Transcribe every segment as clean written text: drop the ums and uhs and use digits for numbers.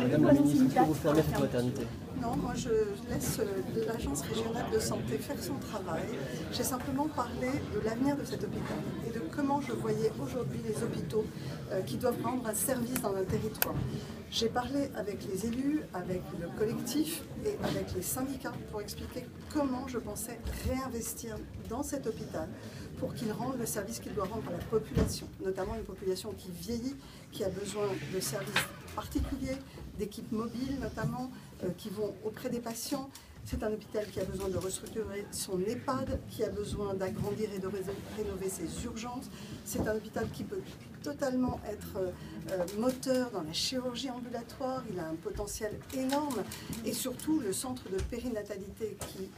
Madame la ministre, est-ce que vous fermez cette maternité? Non, moi je laisse l'Agence régionale de santé faire son travail. J'ai simplement parlé de l'avenir de cet hôpital et de comment je voyais aujourd'hui les hôpitaux qui doivent rendre un service dans un territoire. J'ai parlé avec les élus, avec le collectif et avec les syndicats pour expliquer comment je pensais réinvestir dans cet hôpital pour qu'il rende le service qu'il doit rendre à la population, notamment une population qui vieillit, qui a besoin de services particuliers, d'équipes mobiles notamment, qui vont auprès des patients. C'est un hôpital qui a besoin de restructurer son EHPAD, qui a besoin d'agrandir et de rénover ses urgences. C'est un hôpital qui peut totalement être moteur dans la chirurgie ambulatoire. Il a un potentiel énorme. Et surtout, le centre de périnatalité qui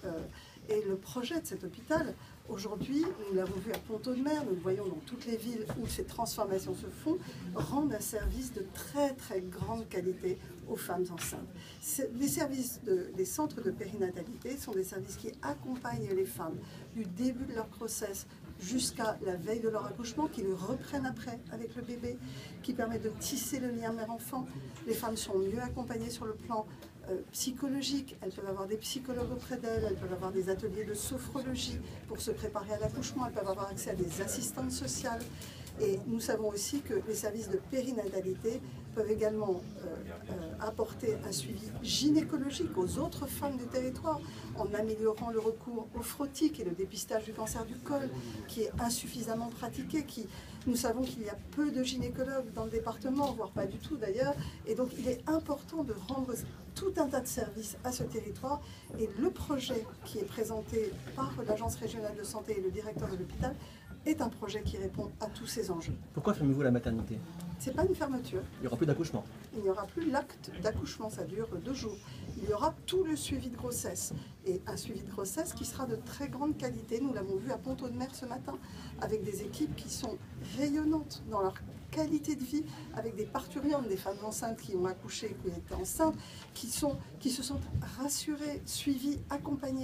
est le projet de cet hôpital. Aujourd'hui, nous l'avons vu à Pont-Audemer, nous le voyons dans toutes les villes où ces transformations se font, rendent un service de très très grande qualité aux femmes enceintes. Les services des centres de périnatalité sont des services qui accompagnent les femmes du début de leur grossesse jusqu'à la veille de leur accouchement, qui le reprennent après avec le bébé, qui permet de tisser le lien mère-enfant. Les femmes sont mieux accompagnées sur le plan psychologique, elles peuvent avoir des psychologues auprès d'elles, elles peuvent avoir des ateliers de sophrologie pour se préparer à l'accouchement, elles peuvent avoir accès à des assistantes sociales. Et nous savons aussi que les services de périnatalité peuvent également apporter un suivi gynécologique aux autres femmes du territoire en améliorant le recours au frottis et le dépistage du cancer du col qui est insuffisamment pratiqué. Nous savons qu'il y a peu de gynécologues dans le département, voire pas du tout d'ailleurs, et donc il est important de rendre tout un tas de services à ce territoire. Et le projet qui est présenté par l'Agence régionale de santé et le directeur de l'hôpital est un projet qui répond à tous ces enjeux. Pourquoi fermez-vous la maternité? Ce n'est pas une fermeture. Il n'y aura plus d'accouchement? Il n'y aura plus l'acte d'accouchement, ça dure 2 jours. Il y aura tout le suivi de grossesse. Et un suivi de grossesse qui sera de très grande qualité. Nous l'avons vu à Pont-Audemer ce matin, avec des équipes qui sont rayonnantes dans leur qualité de vie, avec des parturientes, des femmes enceintes qui ont accouché, qui étaient enceintes, qui se sentent rassurées, suivies, accompagnées.